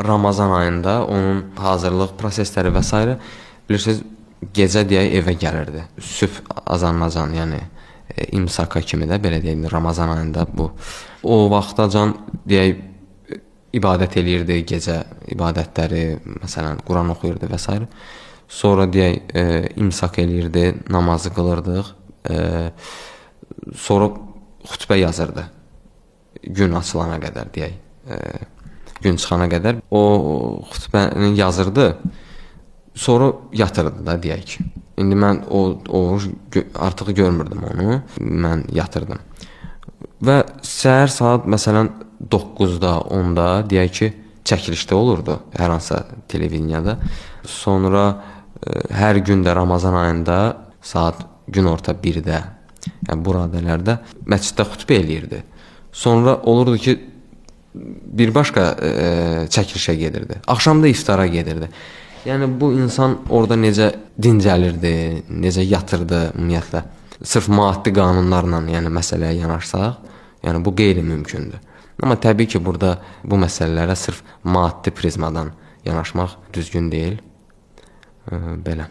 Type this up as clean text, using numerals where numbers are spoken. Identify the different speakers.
Speaker 1: Ramazan ayında onun hazırlıq prosesləri və s. bilirsiniz, gecə deyək evə gəlirdi. Sübh azanlacan, yəni imsaka kimi də belə deyək, Ramazan ayında bu. O vaxtacan deyək ibadət eləyirdi, gecə ibadətləri, məsələn, Quran oxuyurdu və s. Sonra deyək imsak eləyirdi, namazı qılırdıq. Sonra xutbə yazırdı. Gün açılana qədər deyək. Gün çıxana qədər o xutbəni yazırdı, sonra yatırdı da deyək ki. İndi mən artıq görmürdüm onu, mən yatırdım. Və səhər saat məsələn 9-da, 10-da deyək ki, çəkilişdə olurdu hər hansısa televizyada. Sonra hər gün də Ramazan ayında saat günorta 1-də, yəni bu radələrdə məsciddə xutbə eləyirdi. Sonra olurdu ki, bir başqa çəkilişə gedirdi. Axşam da iftara gedirdi. Yəni bu insan orada necə dincəlirdi, necə yatırdı ümumiyyətlə. Sırf maddi qanunlarla yəni məsələyə yanaşsaq, yəni bu qeyri-mümkündür. Amma təbii ki, burada bu məsələlərə sırf maddi prizmadan yanaşmaq düzgün deyil. Belə.